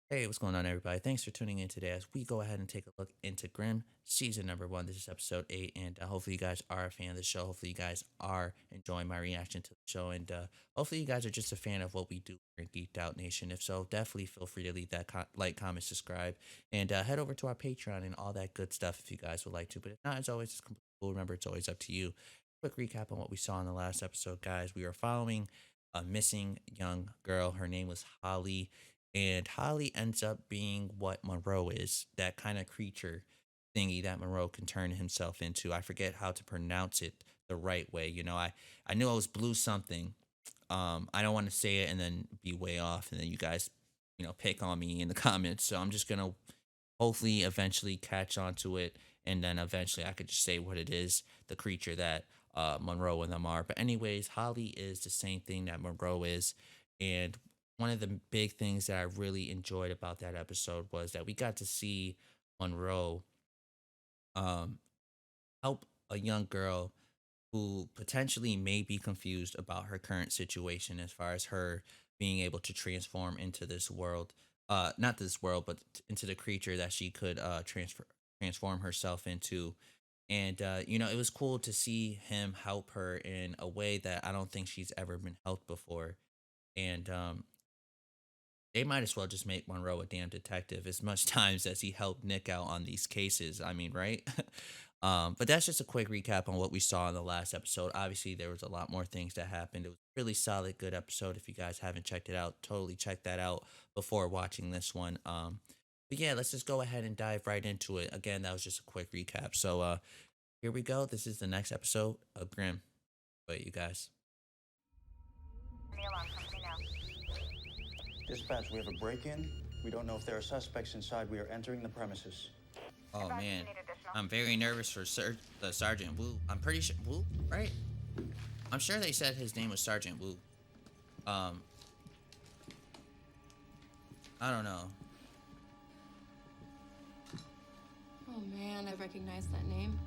Hey, what's going on, everybody? Thanks for tuning in today as we go ahead and take a look into Grimm season number one. This is episode 8, and hopefully, you guys are a fan of the show. Hopefully, you guys are enjoying my reaction to the show, and hopefully, you guys are just a fan of what we do here in Geeked Out Nation. If so, definitely feel free to leave that like, comment, subscribe, and head over to our Patreon and all that good stuff if you guys would like to. But if not, as always, it's completely cool. Remember, it's always up to you. Quick recap on what we saw in the last episode, guys. We are following a missing young girl. Her name was Holly, and Holly ends up being what Monroe is, that kind of creature thingy that Monroe can turn himself into. I forget how to pronounce it the right way. I knew I was blue something. I don't want to say it and then be way off, and then you guys, pick on me in the comments. So I'm just gonna hopefully eventually catch on to it, and then eventually I could just say what it is, the creature that Monroe and them are. But anyways, Holly is the same thing that Monroe is, and one of the big things that I really enjoyed about that episode was that we got to see Monroe um, help a young girl who potentially may be confused about her current situation as far as her being able to transform into this world, not this world, but into the creature that she could transform herself into. And it was cool to see him help her in a way that I don't think she's ever been helped before. And they might as well just make Monroe a damn detective as much times as he helped Nick out on these cases. I mean, right? But that's just a quick recap on what we saw in the last episode. Obviously, there was a lot more things that happened. It was a really solid, good episode. If you guys haven't checked it out, totally check that out before watching this one. But yeah, let's just go ahead and dive right into it. Again, that was just a quick recap. So here we go. This is the next episode of Grimm. Wait, you guys. Dispatch, we have a break-in. We don't know if there are suspects inside. We are entering the premises. Oh man, I'm very nervous for the Sergeant Wu. I'm pretty sure Wu, right? I'm sure they said his name was Sergeant Wu. Um, I don't know. Oh man, I recognize that name.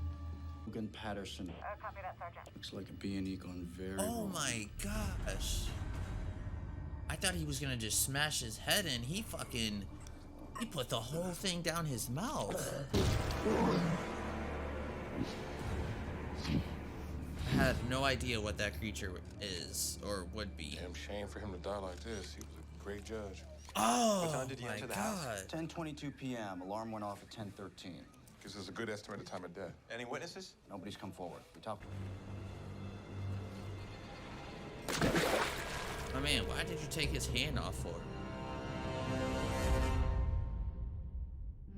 Logan Patterson. Copy that, Sergeant. Looks like a B&E gone very Oh wrong. my gosh. I thought he was gonna just smash his head in. He put the whole thing down his mouth. I have no idea what that creature is or would be. Damn shame for him to die like this. He was a great judge. Oh What time did he my enter the house? god. 10:22 p.m. Alarm went off at 10:13. Gives us a good estimate of time of death. Any witnesses? Nobody's come forward. We talked. Oh man, why did you take his hand off for?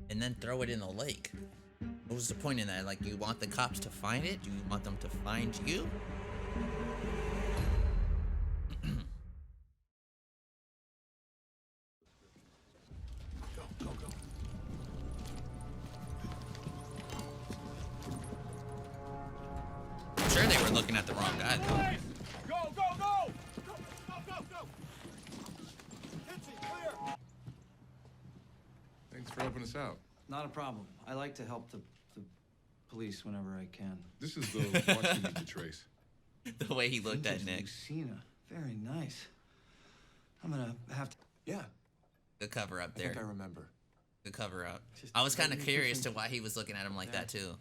And then throw it in the lake. What was the point in that? Like, you want the cops to find it? Do you want them to find you? I'm sure they were looking at the wrong guy, though. Go, go, go! Go, go, go, go! Kitchen, clear! Thanks for helping us out. Not a problem. I like to help the police whenever I can. This is the watch you need to trace. The way he looked at Interesting, Nick. Lucina. Very nice. I'm gonna have to. Yeah, The cover up I think I there. remember. The cover up. Just I was kind of very curious to interesting. why he was looking at him like that, too.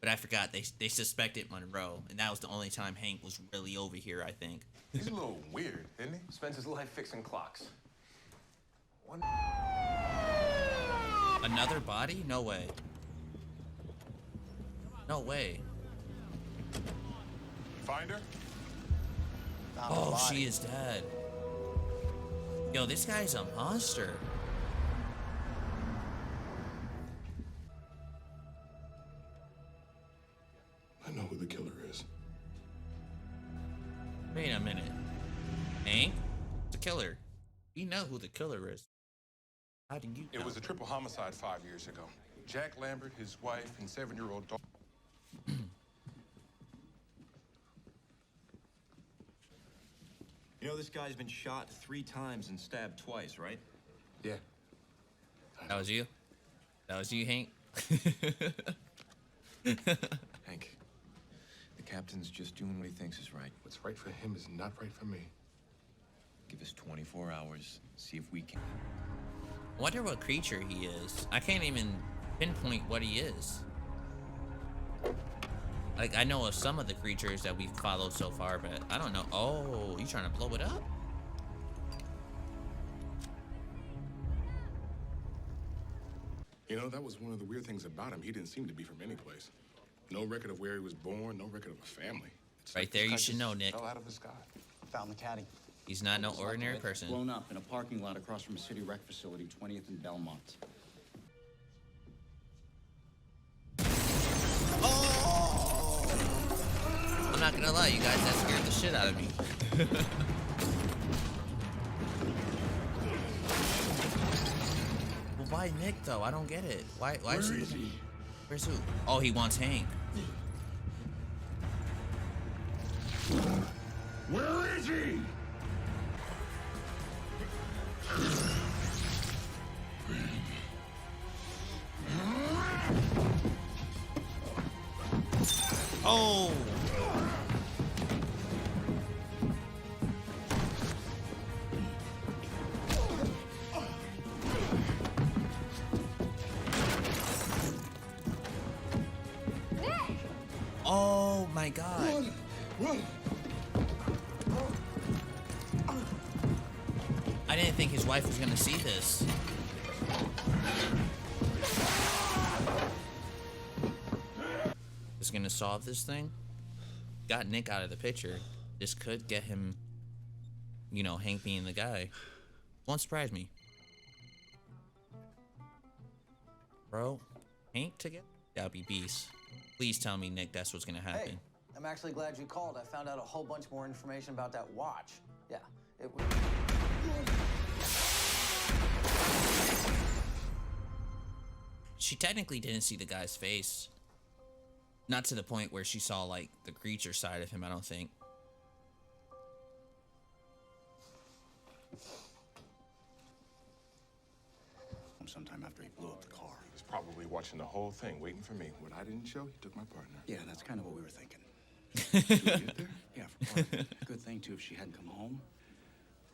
But I forgot they suspected Monroe, and that was the only time Hank was really over here, I think. He's a little weird, isn't he? Spends his life fixing clocks. One... Another body? No way. No way. Find her? Oh, she is dead. Yo, this guy's a monster. I know who the killer is. Wait a minute. Hank? The killer. You know who the killer is. How do you know? It was a triple homicide 5 years ago. Jack Lambert, his wife, and 7-year-old daughter. You know this guy's been shot 3 times and stabbed twice, right? Yeah. That was you? That was you, Hank? Hank, the captain's just doing what he thinks is right. What's right for him is not right for me. Give us 24 hours. See if we can. Wonder what creature he is. I can't even pinpoint what he is. Like, I know of some of the creatures that we've followed so far, but I don't know. Oh, you trying to blow it up? You know, that was one of the weird things about him. He didn't seem to be from any place. No record of where he was born, no record of a family. It's Right like there, this you guy should just know, Nick. Fell out of the sky. Found the caddy. He's not no ordinary person. Blown up in a parking lot across from a city rec facility, 20th and Belmont. Oh! I'm not gonna lie, you guys, that scared the shit out of me. Well, why Nick though? I don't get it. Why is he? Where's who? Oh, he wants Hank. Where is he? Oh! Oh my God. I didn't think his wife was gonna see this. Is gonna solve this thing? Got Nick out of the picture. This could get him, you know, Hank being the guy. Won't surprise me. Bro, Hank together? That'd be beast. Please tell me, Nick, that's what's gonna happen. Hey, I'm actually glad you called. I found out a whole bunch more information about that watch. Yeah, it was... She technically didn't see the guy's face. Not to the point where she saw, like, the creature side of him, I don't think. Sometime after he blew up the car. He was probably watching the whole thing, waiting for me. What I didn't show, he took my partner. Yeah, that's kind of what we were thinking. Did we get there? Yeah, for part. Good thing, too, if she hadn't come home.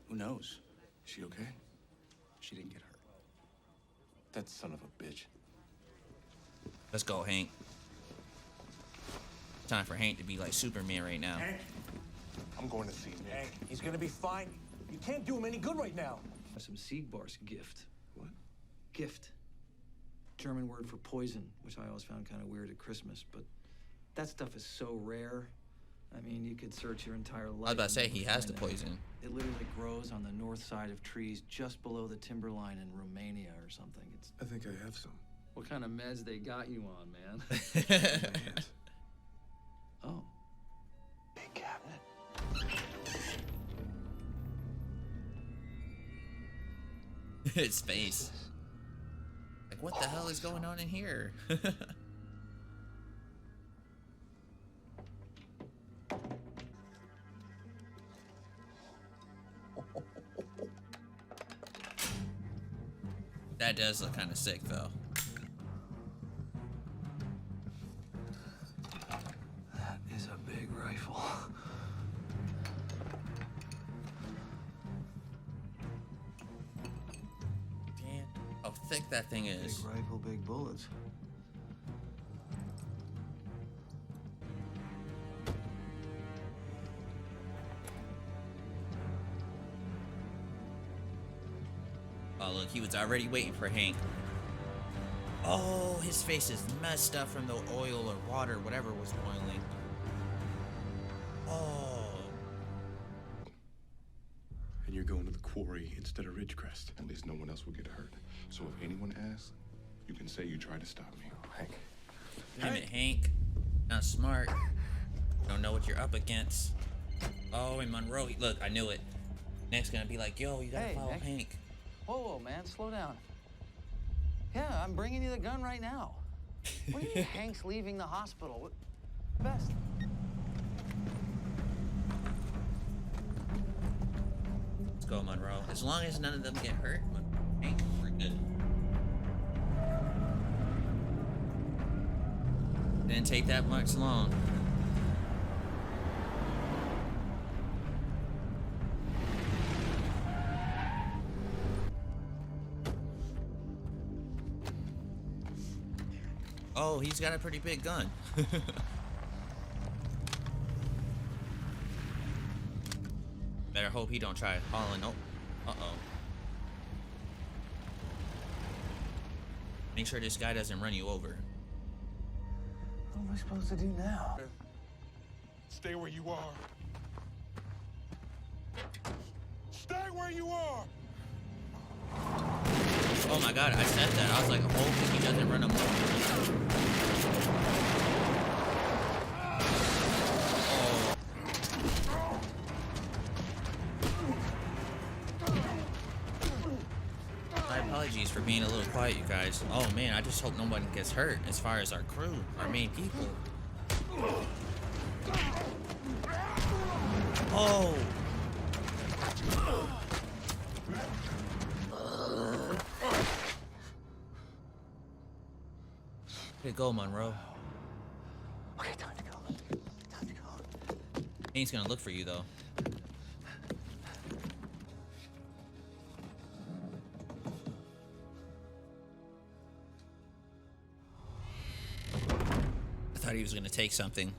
Who knows? Is she okay? She didn't get hurt. That son of a bitch. Let's go, Hank. Time for Hank to be like Superman right now. Hank, I'm going to see Nick. Hank, he's gonna be fine. You can't do him any good right now. Some Siegbar's gift. What? Gift. German word for poison, which I always found kind of weird at Christmas, but that stuff is so rare. I mean, you could search your entire life. I was about to say, and he never has the find it. poison. It literally grows on the north side of trees just below the timberline in Romania or something. It's I think I have some. what kind of meds they got you on, man? Oh. Big cabinet. His face. Like, what the hell is going on in here? That does look kind of sick, though. That is a big rifle. Damn. How thick that thing is. Big rifle, big bullets. Oh, look, he was already waiting for Hank. Oh, his face is messed up from the oil or water, whatever was boiling. Oh. And you're going to the quarry instead of Ridgecrest. At least no one else will get hurt. So if anyone asks, you can say you tried to stop me. Hank. Damn it, Hank. Not smart. Don't know what you're up against. Oh, and Monroe. Look, I knew it. Nick's gonna be like, yo, you gotta Hey, follow Nick. Hank. Whoa, man, slow down. Yeah, I'm bringing you the gun right now. What do you mean Hank's leaving the hospital? What? Best. Let's go, Monroe. As long as none of them get hurt, Hank, we're good. Didn't take that much long. Oh, he's got a pretty big gun. Better hope he don't try hauling. Oh, uh-oh. Make sure this guy doesn't run you over. What am I supposed to do now? Stay where you are. Stay where you are. Oh my god, I said that. I was like, hoping he doesn't run him over. My apologies for being a little quiet, you guys. Oh man, I just hope no one gets hurt as far as our crew, our main people. Oh! Good go, Monroe. Okay, time to go. Time to go. Ain't gonna look for you though. I thought he was gonna take something.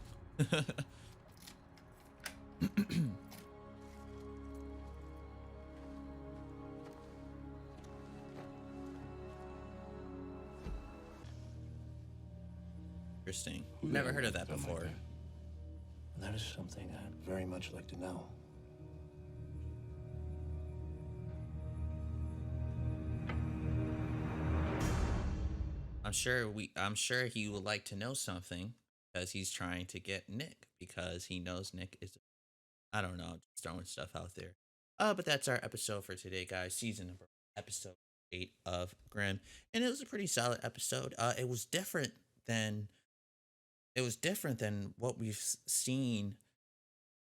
Interesting. Never heard of that before. That is something I'd very much like to know. I'm sure he would like to know something because he's trying to get Nick because he knows Nick is, I don't know, just throwing stuff out there. But that's our episode for today, guys. Episode 8 of Grimm. And it was a pretty solid episode. Than it was different than what we've seen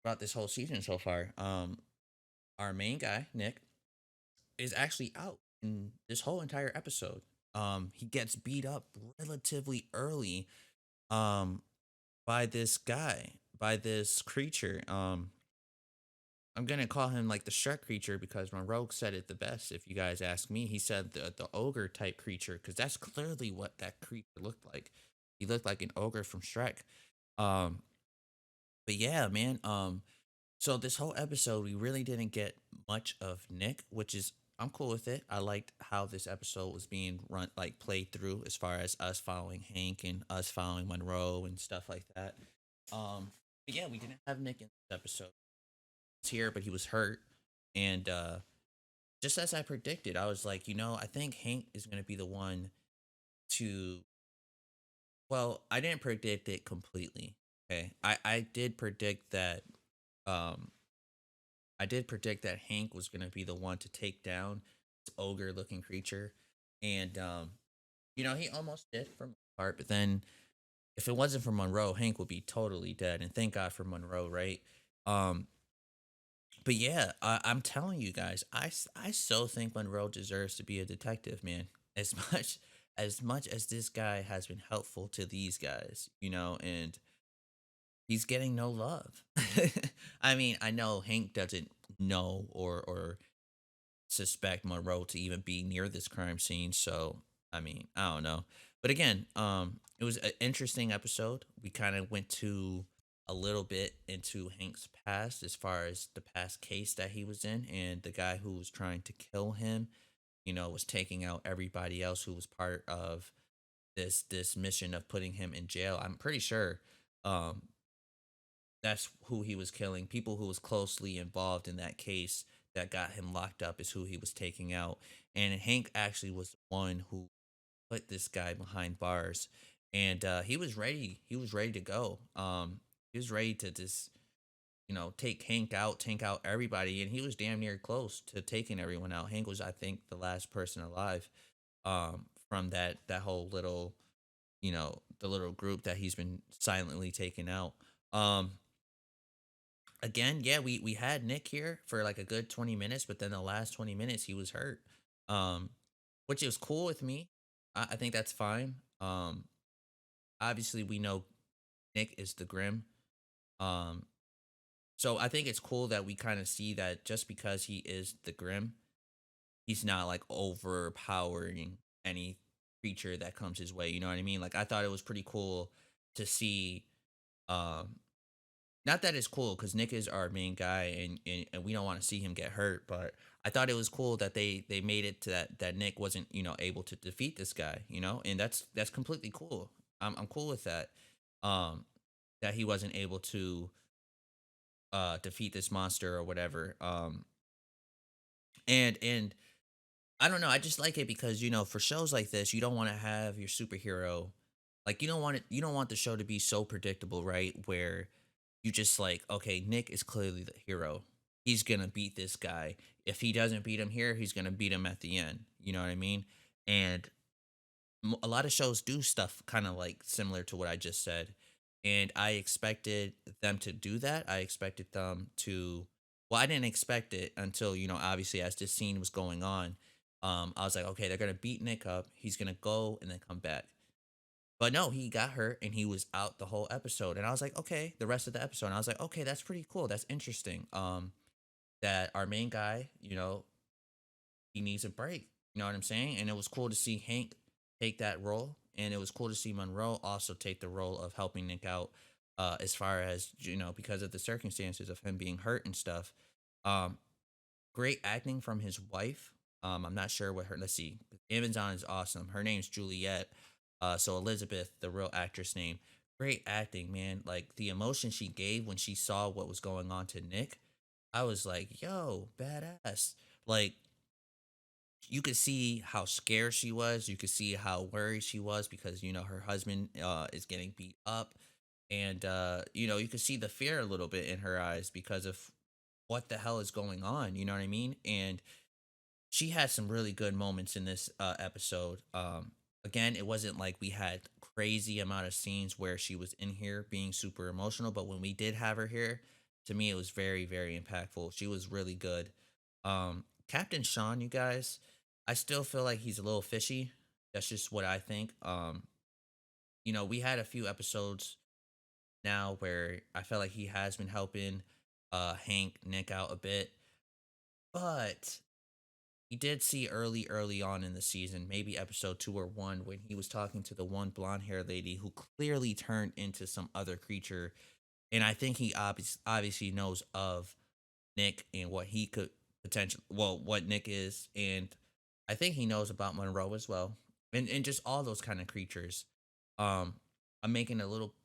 throughout this whole season so far. Our main guy, Nick, is actually out in this whole entire episode. He gets beat up relatively early by this guy, by this creature. I'm gonna call him like the Shrek creature because Monroe said it the best. If you guys ask me, he said the ogre type creature because that's clearly what that creature looked like. He looked like an ogre from Shrek. Um, but yeah, man. So this whole episode, we really didn't get much of Nick, which is I'm cool with it. I liked how this episode was being run, like played through, as far as us following Hank and us following Monroe and stuff like that. But yeah, we didn't have Nick in this episode. He's here, but he was hurt, and just as I predicted, I was like, I think Hank is gonna be the one to. Well, I didn't predict it completely. Okay, I did predict that. Um, I did predict that Hank was gonna be the one to take down this ogre-looking creature, and he almost did for my part. But then, if it wasn't for Monroe, Hank would be totally dead. And thank God for Monroe, right? Um, but yeah, I'm telling you guys, I so think Monroe deserves to be a detective, man. As much as this guy has been helpful to these guys, and he's getting no love. I mean, I know Hank doesn't know or suspect Monroe to even be near this crime scene, so I mean, I don't know. But again, it was an interesting episode. We kind of went to a little bit into Hank's past as far as the past case that he was in and the guy who was trying to kill him, was taking out everybody else who was part of this mission of putting him in jail. I'm pretty sure um that's who he was killing. People who was closely involved in that case that got him locked up is who he was taking out. And Hank actually was the one who put this guy behind bars. And he was ready. He was ready to go. He was ready to just, take out everybody. And he was damn near close to taking everyone out. Hank was, I think, the last person alive from that whole little, the little group that he's been silently taking out. Um, Again, yeah, we had Nick here for like a good 20 minutes, but then the last 20 minutes he was hurt. Um, which is cool with me. I think that's fine. Obviously we know Nick is the Grimm. Um, so I think it's cool that we kind of see that just because he is the Grimm, he's not like overpowering any creature that comes his way. You know what I mean? Like I thought it was pretty cool to see. Um, Not that it's cool because Nick is our main guy, and we don't want to see him get hurt. But I thought it was cool that they made it to that Nick wasn't able to defeat this guy. And that's completely cool. I'm cool with that. Um, that he wasn't able to defeat this monster or whatever. And I don't know. I just like it because for shows like this, you don't want to have your superhero like you don't want the show to be so predictable, right? Where you just like, okay, Nick is clearly the hero. He's gonna beat this guy. If he doesn't beat him here, he's gonna beat him at the end. You know what I mean? And a lot of shows do stuff kind of like similar to what I just said, and I expected them to do that. I expected them to. Well, I didn't expect it until obviously as this scene was going on. I was like, okay, they're gonna beat Nick up. He's gonna go and then come back. But no, he got hurt and he was out the whole episode. And I was like, okay, the rest of the episode. And I was like, okay, that's pretty cool. That's interesting. That our main guy, he needs a break. You know what I'm saying? And it was cool to see Hank take that role. And it was cool to see Monroe also take the role of helping Nick out, as far as, because of the circumstances of him being hurt and stuff. Um, Great acting from his wife. I'm not sure what her. Let's see. Amazon is awesome. Her name's Juliet. So Elizabeth, the real actress name. Great acting, man. Like the emotion she gave when she saw what was going on to Nick, I was like, "Yo, badass!" Like you could see how scared she was. You could see how worried she was because her husband is getting beat up, and you could see the fear a little bit in her eyes because of what the hell is going on. You know what I mean? And she had some really good moments in this episode. Again, it wasn't like we had crazy amount of scenes where she was in here being super emotional, but when we did have her here, to me it was very, very impactful. She was really good. Captain Sean, you guys, I still feel like he's a little fishy. That's just what I think. We had a few episodes now where I felt like he has been helping Hank Nick out a bit, but he did see early on in the season, maybe episode 2 or 1, when he was talking to the one blonde haired lady who clearly turned into some other creature. And I think he obviously knows of Nick and what he could potentially, well, what Nick is. And I think he knows about Monroe as well. And just all those kind of creatures. Um, I'm making a little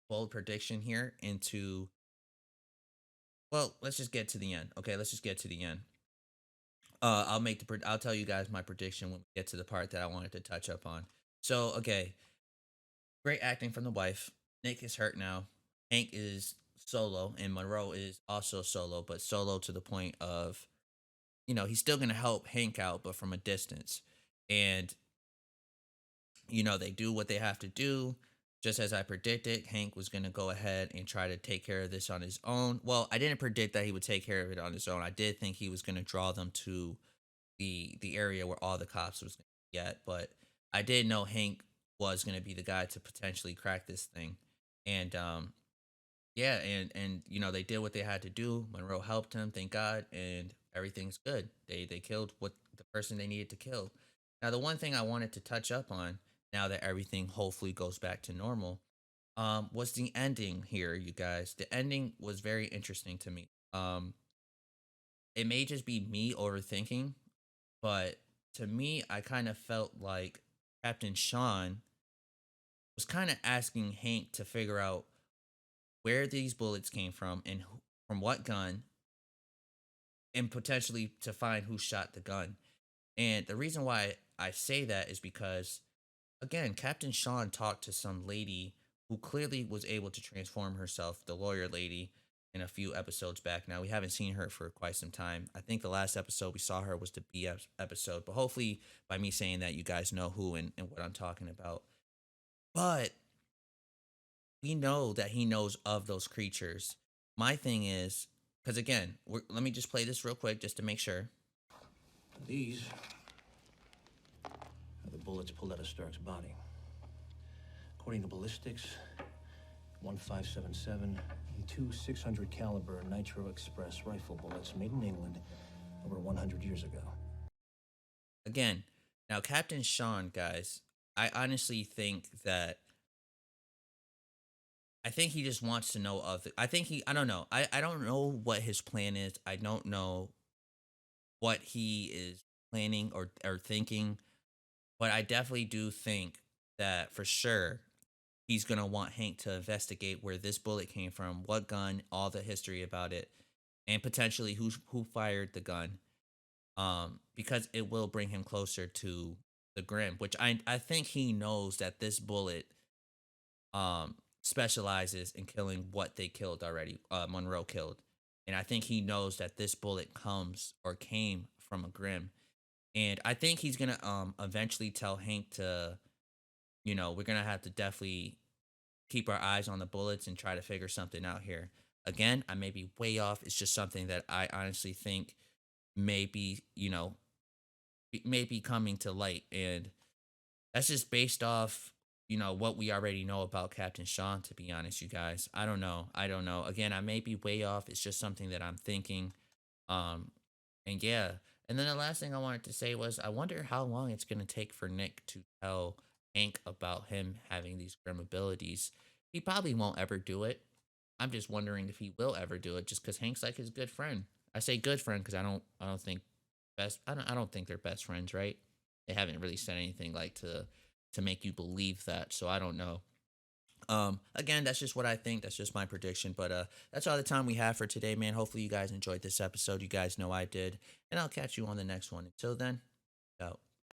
bold prediction here into, well, let's just get to the end. Okay, let's just get to the end. I'll tell you guys my prediction when we get to the part that I wanted to touch up on. So, okay, great acting from the wife. Nick is hurt now. Hank is solo, and Monroe is also solo, but solo to the point of, he's still gonna help Hank out, but from a distance. And they do what they have to do. Just as I predicted, Hank was going to go ahead and try to take care of this on his own. Well, I didn't predict that he would take care of it on his own. I did think he was going to draw them to the area where all the cops was going to be at, but I did know Hank was going to be the guy to potentially crack this thing. And yeah, and they did what they had to do. Monroe helped him, thank God, and everything's good. They killed what the person they needed to kill. Now, the one thing I wanted to touch up on, now that everything hopefully goes back to normal, was the ending here, you guys. The ending was very interesting to me. It may just be me overthinking, but to me, I kind of felt like Captain Sean was kind of asking Hank to figure out where these bullets came from and from what gun, and potentially to find who shot the gun. And the reason why I say that is because, again, Captain Sean talked to some lady who clearly was able to transform herself, the lawyer lady, in a few episodes back. Now, we haven't seen her for quite some time. I think the last episode we saw her was the episode, but hopefully by me saying that, you guys know who and what I'm talking about. But we know that he knows of those creatures. My thing is, because again, let me just play this real quick just to make sure. These are the bullets pulled out of Stark's body. According to ballistics, 1577 and two 600 caliber Nitro Express rifle bullets made in England over 100 years ago. Again, now Captain Sean, guys, I honestly think that I think he just wants to know of I think I don't know. I don't know what his plan is. I don't know what he is planning or thinking, but I definitely do think that for sure he's gonna want Hank to investigate where this bullet came from, what gun, all the history about it, and potentially who fired the gun. Because it will bring him closer to the Grim, which I think he knows that this bullet specializes in killing what they killed already. Monroe killed, and I think he knows that this bullet comes or came from a Grim, and I think he's gonna eventually tell Hank to, we're gonna have to definitely keep our eyes on the bullets and try to figure something out here. Again, I may be way off. It's just something that I honestly think may be, may be coming to light, and that's just based off, what we already know about Captain Sean. To be honest, you guys, I don't know. Again, I may be way off. It's just something that I'm thinking. Um, and yeah. And then the last thing I wanted to say was, I wonder how long it's gonna take for Nick to tell Hank about him having these grim abilities. He probably won't ever do it. I'm just wondering if he will ever do it, just because Hank's like his good friend. I say good friend because I don't think I don't think they're best friends, right? They haven't really said anything like to make you believe that, so I don't know. Again, that's just what I think. That's just my prediction. But that's all the time we have for today, man. Hopefully you guys enjoyed this episode. You guys know I did. And I'll catch you on the next one. Until then, out.